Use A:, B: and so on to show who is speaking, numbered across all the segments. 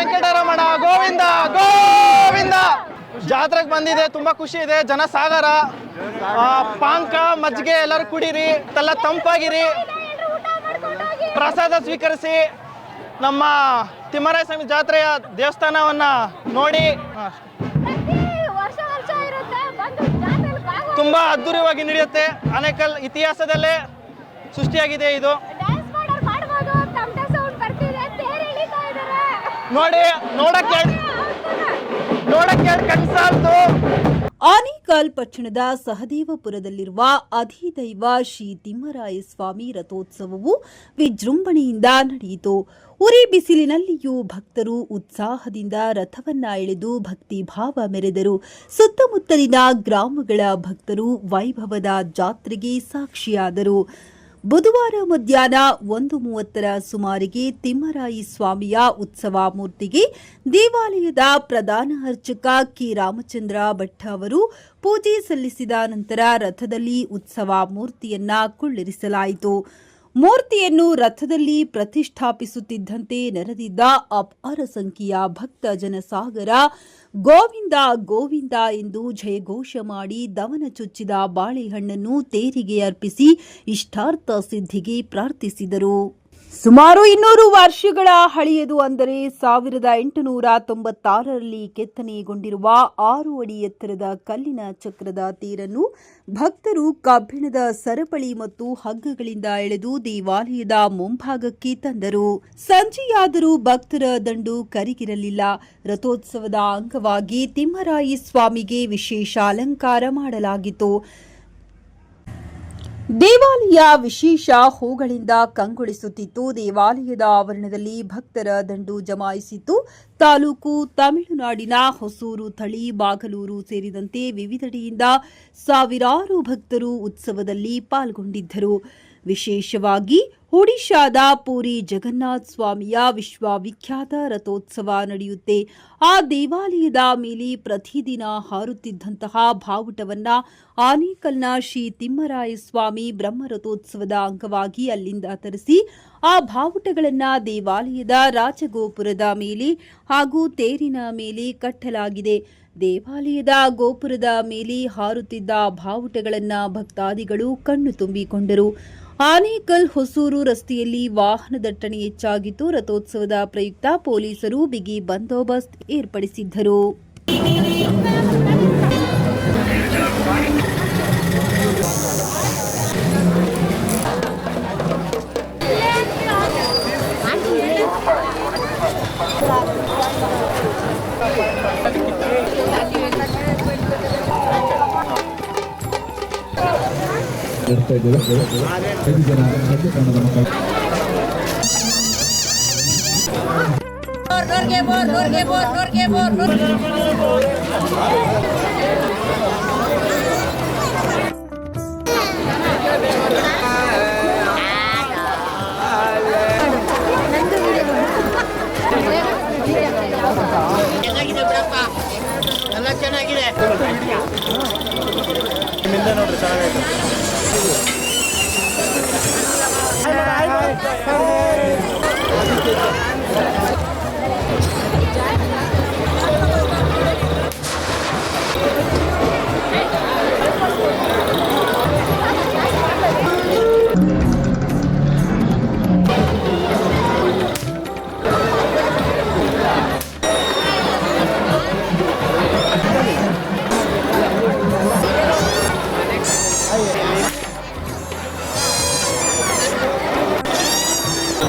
A: ವೆಂಕಟರಮಣ ಗೋವಿಂದ ಗೋವಿಂದ. ಜಾತ್ರೆಗೆ ಬಂದಿದೆ, ತುಂಬಾ ಖುಷಿ ಇದೆ. ಜನ ಸಾಗರ, ಪಾನ್ಕ ಮಜ್ಜಿಗೆ ಎಲ್ಲರೂ ಕುಡೀರಿ, ಎಲ್ಲ ತಂಪಾಗಿರಿ, ಪ್ರಸಾದ ಸ್ವೀಕರಿಸಿ, ನಮ್ಮ ತಿಮ್ಮರಾಯ ಸ್ವಾಮಿ ಜಾತ್ರೆಯ ದೇವಸ್ಥಾನವನ್ನ ನೋಡಿ ತುಂಬಾ ಅದ್ದೂರಿಯಾಗಿ ನಡೆಯುತ್ತೆ. ಆನೇಕಲ್ ಇತಿಹಾಸದಲ್ಲೇ ಸೃಷ್ಟಿಯಾಗಿದೆ ಇದು. ನೋಡಿ ನೋಡಕ್ಕೆ ಕನ್ಸಾಲ್ತು.
B: ಆನೇಕಲ್ ಪಟ್ಟಣದ ಸಹದೇವಪುರದಲ್ಲಿರುವ ಅಧಿದೈವ ಶ್ರೀ ತಿಮ್ಮರಾಯ ಸ್ವಾಮಿ ರಥೋತ್ಸವವು ವಿಜೃಂಭಣೆಯಿಂದ ನಡೆಯಿತು. ಉರಿ ಬಿಸಿಲಿನಲ್ಲಿಯೂ ಭಕ್ತರು ಉತ್ಸಾಹದಿಂದ ರಥವನ್ನ ಎಳೆದು ಭಕ್ತಿ ಭಾವ ಮೆರೆದರು. ಸುತ್ತಮುತ್ತಲಿನ ಗ್ರಾಮಗಳ ಭಕ್ತರು ವೈಭವದ ಜಾತ್ರೆಗೆ ಸಾಕ್ಷಿಯಾದರು. ಬುಧವಾರ ಮಧ್ಯಾಹ್ನ 1:30 ಸುಮಾರಿಗೆ ತಿಮ್ಮರಾಯಿ ಸ್ವಾಮಿಯ ಉತ್ಸವ ಮೂರ್ತಿಗೆ ದೇವಾಲಯದ ಪ್ರಧಾನ ಅರ್ಚಕ ಕೆ ರಾಮಚಂದ್ರ ಭಟ್ ಅವರು ಪೂಜೆ ಸಲ್ಲಿಸಿದ ನಂತರ ರಥದಲ್ಲಿ ಉತ್ಸವ ಮೂರ್ತಿಯನ್ನ ಕುಳ್ಳಿರಿಸಲಾಯಿತು. ಮೂರ್ತಿಯನ್ನು ರಥದಲ್ಲಿ ಪ್ರತಿಷ್ಠಾಪಿಸುತ್ತಿದ್ದಂತೆ ನೆರೆದಿದ್ದ ಅಪಾರ ಸಂಖ್ಯೆಯ ಭಕ್ತ ಜನಸಾಗರ ಗೋವಿಂದ ಗೋವಿಂದ ಎಂದು ಜಯಘೋಷ ಮಾಡಿ ದವನ ಚುಚ್ಚಿದ ಬಾಳೆಹಣ್ಣನ್ನು ತೇರಿಗೆ ಅರ್ಪಿಸಿ ಇಷ್ಟಾರ್ಥ ಸಿದ್ಧಿಗೆ ಪ್ರಾರ್ಥಿಸಿದರು. ಸುಮಾರು 200 ವರ್ಷಗಳ ಹಳೆಯದು, ಅಂದರೆ 1896ರಲ್ಲಿ ಕೆತ್ತನೆಗೊಂಡಿರುವ 6 ಅಡಿ ಎತ್ತರದ ಕಲ್ಲಿನ ಚಕ್ರದ ತೇರನ್ನು ಭಕ್ತರು ಕಬ್ಬಿಣದ ಸರಪಳಿ ಮತ್ತು ಹಗ್ಗಗಳಿಂದ ಎಳೆದು ದೇವಾಲಯದ ಮುಂಭಾಗಕ್ಕೆ ತಂದರು. ಸಂಜೆಯಾದರೂ ಭಕ್ತರ ದಂಡು ಕರಗಿರಲಿಲ್ಲ. ರಥೋತ್ಸವದ ಅಂಗವಾಗಿ ತಿಮ್ಮರಾಯಿ ಸ್ವಾಮಿಗೆ ವಿಶೇಷ ಅಲಂಕಾರ ಮಾಡಲಾಗಿತ್ತು. ದೇವಾಲಯ ವಿಶೇಷ ಹೂಗಳಿಂದ ಕಂಗೊಳಿಸುತ್ತಿತ್ತು. ದೇವಾಲಯದ ಆವರಣದಲ್ಲಿ ಭಕ್ತರ ದಂಡು ಜಮಾಯಿಸಿತ್ತು. ತಾಲೂಕು ತಮಿಳುನಾಡಿನ ಹೊಸೂರು, ಥಳಿ, ಬಾಗಲೂರು ಸೇರಿದಂತೆ ವಿವಿಧೆಡೆಯಿಂದ ಸಾವಿರಾರು ಭಕ್ತರು ಉತ್ಸವದಲ್ಲಿ ಪಾಲ್ಗೊಂಡಿದ್ದರು. ವಿಶೇಷವಾಗಿ ಒಡಿಶಾದ ಪೂರಿ ಜಗನ್ನಾಥ ಸ್ವಾಮಿಯ ವಿಶ್ವವಿಖ್ಯಾತ ರಥೋತ್ಸವ ನಡೆಯುತ್ತೆ. ಆ ದೇವಾಲಯದ ಮೇಲೆ ಪ್ರತಿದಿನ ಹಾರುತ್ತಿದ್ದಂತಹ ಬಾವುಟವನ್ನ ಆನೇಕಲ್ನ ಶ್ರೀ ತಿಮ್ಮರಾಯ ಸ್ವಾಮಿ ಬ್ರಹ್ಮರಥೋತ್ಸವದ ಅಂಗವಾಗಿ ಅಲ್ಲಿಂದ ತರಿಸಿ ಆ ಬಾವುಟಗಳನ್ನ ದೇವಾಲಯದ ರಾಜಗೋಪುರದ ಮೇಲೆ ಹಾಗೂ ತೇರಿನ ಮೇಲೆ ಕಟ್ಟಲಾಗಿದೆ. ದೇವಾಲಯದ ಗೋಪುರದ ಮೇಲೆ ಹಾರುತ್ತಿದ್ದ ಬಾವುಟಗಳನ್ನ ಭಕ್ತಾದಿಗಳು ಕಣ್ಣು ತುಂಬಿಕೊಂಡರು. ಆನೇಕಲ್ ಹೊಸೂರು ರಸ್ತೆಯಲ್ಲಿ ವಾಹನ ದಟ್ಟಣೆ ಹೆಚ್ಚಾಗಿತ್ತು. ರಥೋತ್ಸವದ ಪ್ರಯುಕ್ತ ಪೊಲೀಸರು ಬಿಗಿ ಬಂದೋಬಸ್ತ್ ಏರ್ಪಡಿಸಿದ್ದರು.
A: ಚೆನ್ನಾಗಿದೆ ನೋಡ್ರಿ, ಚೆನ್ನಾಗೈತೆ.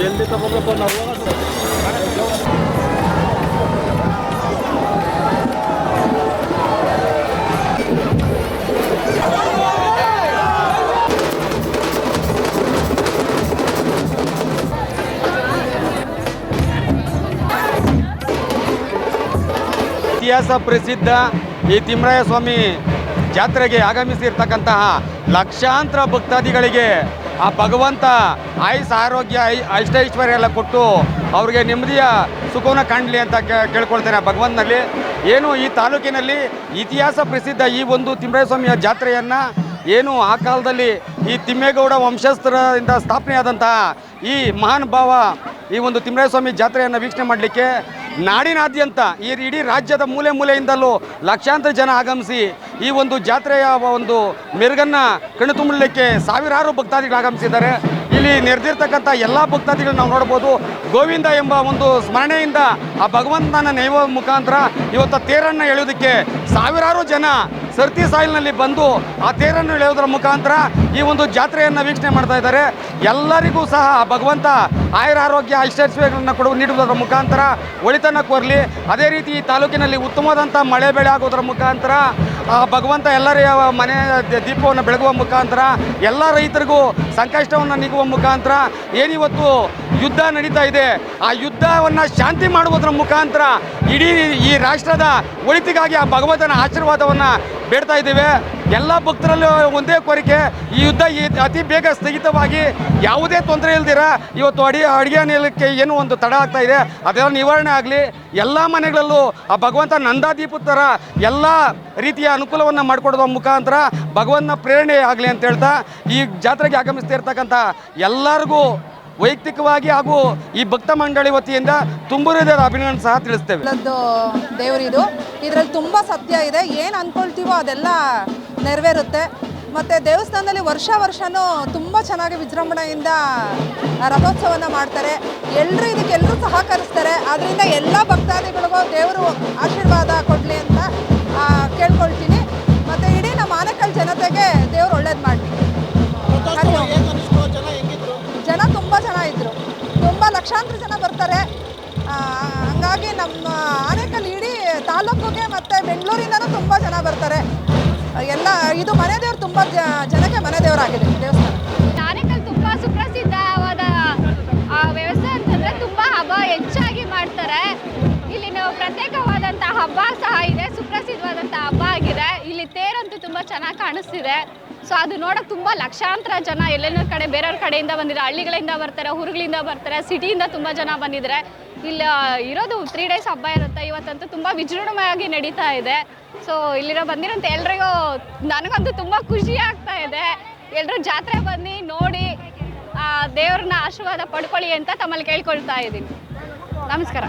A: ಜಲ್ದಿ ತಗೊಂಡ್ರಪ್ಪ ನಾವು. ಇತಿಹಾಸ ಪ್ರಸಿದ್ಧ ಈ ತಿಮ್ಮರಾಯ ಸ್ವಾಮಿ ಜಾತ್ರೆಗೆ ಆಗಮಿಸಿರ್ತಕ್ಕಂತಹ ಲಕ್ಷಾಂತರ ಭಕ್ತಾದಿಗಳಿಗೆ ಆ ಭಗವಂತ ಆಯುಸ್, ಆರೋಗ್ಯ, ಐಶ್ವರ್ಯ ಎಲ್ಲ ಕೊಟ್ಟು ಅವ್ರಿಗೆ ನೆಮ್ಮದಿಯ ಸುಖವನ್ನು ಕಾಣಲಿ ಅಂತ ಕೇಳ್ಕೊಳ್ತೇನೆ ಭಗವಂತನಲ್ಲಿ. ಏನು ಈ ತಾಲೂಕಿನಲ್ಲಿ ಇತಿಹಾಸ ಪ್ರಸಿದ್ಧ ಈ ಒಂದು ತಿಮ್ಮರಾಯ ಸ್ವಾಮಿಯ ಜಾತ್ರೆಯನ್ನು ಏನು ಆ ಕಾಲದಲ್ಲಿ ಈ ತಿಮ್ಮೇಗೌಡ ವಂಶಸ್ಥರಿಂದ ಸ್ಥಾಪನೆಯಾದಂತಹ ಈ ಮಹಾನ್ ಭಾವ ಈ ಒಂದು ತಿಮ್ಮರಾಯ ಸ್ವಾಮಿ ಜಾತ್ರೆಯನ್ನು ವೀಕ್ಷಣೆ ಮಾಡಲಿಕ್ಕೆ ನಾಡಿನಾದ್ಯಂತ ಈ ಇಡೀ ರಾಜ್ಯದ ಮೂಲೆ ಮೂಲೆಯಿಂದಲೂ ಲಕ್ಷಾಂತರ ಜನ ಆಗಮಿಸಿ ಈ ಒಂದು ಜಾತ್ರೆಯ ಒಂದು ಮೆರುಗನ್ನು ಕಣ್ತುಂಬಲಿಕ್ಕೆ ಸಾವಿರಾರು ಭಕ್ತಾದಿಗಳು ಆಗಮಿಸಿದ್ದಾರೆ. ಇಲ್ಲಿ ನೆರೆದಿರ್ತಕ್ಕಂಥ ಎಲ್ಲ ಭಕ್ತಾದಿಗಳು ನಾವು ನೋಡ್ಬೋದು. ಗೋವಿಂದ ಎಂಬ ಒಂದು ಸ್ಮರಣೆಯಿಂದ ಆ ಭಗವಂತನ ನೈವ ಮುಖಾಂತರ ಇವತ್ತು ತೇರನ್ನು ಎಳೆಯೋದಕ್ಕೆ ಸಾವಿರಾರು ಜನ ಸರ್ತಿ ಸಾಯಿಲ್ನಲ್ಲಿ ಬಂದು ಆ ತೇರನ್ನು ಎಳೆಯೋದ್ರ ಮುಖಾಂತರ ಈ ಒಂದು ಜಾತ್ರೆಯನ್ನು ವೀಕ್ಷಣೆ ಮಾಡ್ತಾ ಇದ್ದಾರೆ. ಎಲ್ಲರಿಗೂ ಸಹ ಭಗವಂತ ಆಯುರ ಆರೋಗ್ಯ ಐಶ್ವರ್ಯಗಳನ್ನು ನೀಡುವುದರ ಮುಖಾಂತರ ಒಳಿತನ್ನು ಕೋರಲಿ. ಅದೇ ರೀತಿ ಈ ತಾಲೂಕಿನಲ್ಲಿ ಉತ್ತಮವಾದಂಥ ಮಳೆ ಬೆಳೆ ಆಗೋದ್ರ ಮುಖಾಂತರ ಆ ಭಗವಂತ ಎಲ್ಲರ ಮನೆ ದೀಪವನ್ನು ಬೆಳಗುವ ಮುಖಾಂತರ ಎಲ್ಲ ರೈತರಿಗೂ ಸಂಕಷ್ಟವನ್ನು ನೀಗುವ ಮುಖಾಂತರ ಏನಿವತ್ತು ಯುದ್ಧ ನಡೀತಾ ಇದೆ ಆ ಯುದ್ಧವನ್ನು ಶಾಂತಿ ಮಾಡುವುದರ ಮುಖಾಂತರ ಇಡೀ ಈ ರಾಷ್ಟ್ರದ ಒಳಿತಿಗಾಗಿ ಆ ಭಗವಂತನ ಆಶೀರ್ವಾದವನ್ನು ಬೇಡ್ತಾ ಇದ್ದೇವೆ. ಎಲ್ಲ ಭಕ್ತರಲ್ಲೂ ಒಂದೇ ಕೋರಿಕೆ, ಈ ಯುದ್ಧ ಅತಿ ಬೇಗ ಸ್ಥಗಿತವಾಗಿ ಯಾವುದೇ ತೊಂದರೆ ಇಲ್ದಿರ ಇವತ್ತು ಅಡುಗೆ ಅನಿಲಕ್ಕೆ ಏನು ಒಂದು ತಡ ಆಗ್ತಾ ಇದೆ ಅದೆಲ್ಲ ನಿವಾರಣೆ ಆಗಲಿ. ಎಲ್ಲ ಮನೆಗಳಲ್ಲೂ ಆ ಭಗವಂತ ನಂದಾದೀಪದ ಥರ ಎಲ್ಲ ರೀತಿಯ ಅನುಕೂಲವನ್ನು ಮಾಡಿಕೊಡೋದ್ರ ಮುಖಾಂತರ ಭಗವಂತನ ಪ್ರೇರಣೆ ಆಗಲಿ ಅಂತ ಹೇಳ್ತಾ ಈ ಜಾತ್ರೆಗೆ ಆಗಮಿಸ್ತಾ ಇರ್ತಕ್ಕಂಥ ಎಲ್ಲರಿಗೂ ವೈಯಕ್ತಿಕವಾಗಿ ಹಾಗೂ ಈ ಭಕ್ತ ಮಂಡಳಿ ವತಿಯಿಂದ ತುಂಬ ಹೃದಯದ ಅಭಿನಂದನೆ ಸಹ ತಿಳಿಸ್ತೇವೆ.
C: ದೇವರಿದು ಇದರಲ್ಲಿ ತುಂಬ ಸತ್ಯ ಇದೆ. ಏನು ಅಂದ್ಕೊಳ್ತೀವೋ ಅದೆಲ್ಲ ನೆರವೇರುತ್ತೆ. ಮತ್ತು ದೇವಸ್ಥಾನದಲ್ಲಿ ವರ್ಷನೂ ತುಂಬ ಚೆನ್ನಾಗಿ ವಿಜೃಂಭಣೆಯಿಂದ ರಥೋತ್ಸವನ ಮಾಡ್ತಾರೆ. ಇದಕ್ಕೆಲ್ಲರೂ ಸಹಕರಿಸ್ತಾರೆ. ಆದ್ದರಿಂದ ಎಲ್ಲ ಭಕ್ತಾದಿಗಳಿಗೂ ದೇವರು ಆಶೀರ್ವಾದ ಕೊಡಲಿ ಅಂತ ಕೇಳ್ಕೊಳ್ತೀನಿ. ಮತ್ತು ಇಡೀ ನಮ್ಮ ಆನೇಕಲ್ ಜನತೆಗೆ ದೇವರು ಒಳ್ಳೇದು ಮಾಡಲಿ. ಜನ ತುಂಬ ಜನ ಇದ್ದರು, ತುಂಬ ಲಕ್ಷಾಂತರ ಜನ ಬರ್ತಾರೆ. ಹಂಗಾಗಿ ನಮ್ಮ ಆನೇಕಲ್ ಇಡೀ ತಾಲೂಕಿಗೆ ಮತ್ತು ಬೆಂಗಳೂರಿಂದನೂ ತುಂಬ ಜನ ಬರ್ತಾರೆ. ಎಲ್ಲ ಇದು ಮನೆ ದೇವ್ರು, ತುಂಬ ಜನಕ್ಕೆ ಮನೆ ದೇವರಾಗಿದೆ ದೇವಸ್ಥಾನ.
D: ಆನೇಕಲ್ ತುಂಬ ಸುಪ್ರಸಿದ್ಧವಾದ ವ್ಯವಸ್ಥೆ ಅಂತಂದರೆ ತುಂಬ ಹಬ್ಬ ಹೆಚ್ಚಾಗಿ ಮಾಡ್ತಾರೆ. ಇಲ್ಲಿ ನಾವು ಪ್ರತ್ಯೇಕವಾದಂಥ ಹಬ್ಬ ಸಹ ಇದೆ, ಸುಪ್ರಸಿದ್ಧವಾದಂಥ ಹಬ್ಬ ಆಗಿದೆ. ಇಲ್ಲಿ ತೇರಂತೂ ತುಂಬ ಚೆನ್ನಾಗಿ ಕಾಣಿಸ್ತಿದೆ. ಸೊ ಅದು ನೋಡೋಕೆ ತುಂಬ ಲಕ್ಷಾಂತರ ಜನ ಎಲ್ಲೆಲ್ಲ ಕಡೆ ಬೇರೆಯವ್ರ ಕಡೆಯಿಂದ ಬಂದಿದ್ದಾರೆ, ಹಳ್ಳಿಗಳಿಂದ ಬರ್ತಾರೆ, ಊರುಗಳಿಂದ ಬರ್ತಾರೆ, ಸಿಟಿಯಿಂದ ತುಂಬ ಜನ ಬಂದಿದ್ದಾರೆ. ಇಲ್ಲಿ ಇರೋದು 3 days ಹಬ್ಬ ಇರುತ್ತೆ. ಇವತ್ತಂತೂ ತುಂಬ ವಿಜೃಂಭಣೆಯಾಗಿ ನಡೀತಾ ಇದೆ. ಸೊ ಇಲ್ಲಿರೋ ಬಂದಿರೋಂಥ ಎಲ್ರಿಗೂ ನನಗಂತೂ ತುಂಬ ಖುಷಿ ಆಗ್ತಾ ಇದೆ. ಎಲ್ಲರೂ ಜಾತ್ರೆ ಬನ್ನಿ ನೋಡಿ ದೇವ್ರನ್ನ ಆಶೀರ್ವಾದ ಪಡ್ಕೊಳ್ಳಿ ಅಂತ ತಮ್ಮಲ್ಲಿ ಕೇಳ್ಕೊಳ್ತಾ ಇದ್ದೀನಿ. ನಮಸ್ಕಾರ.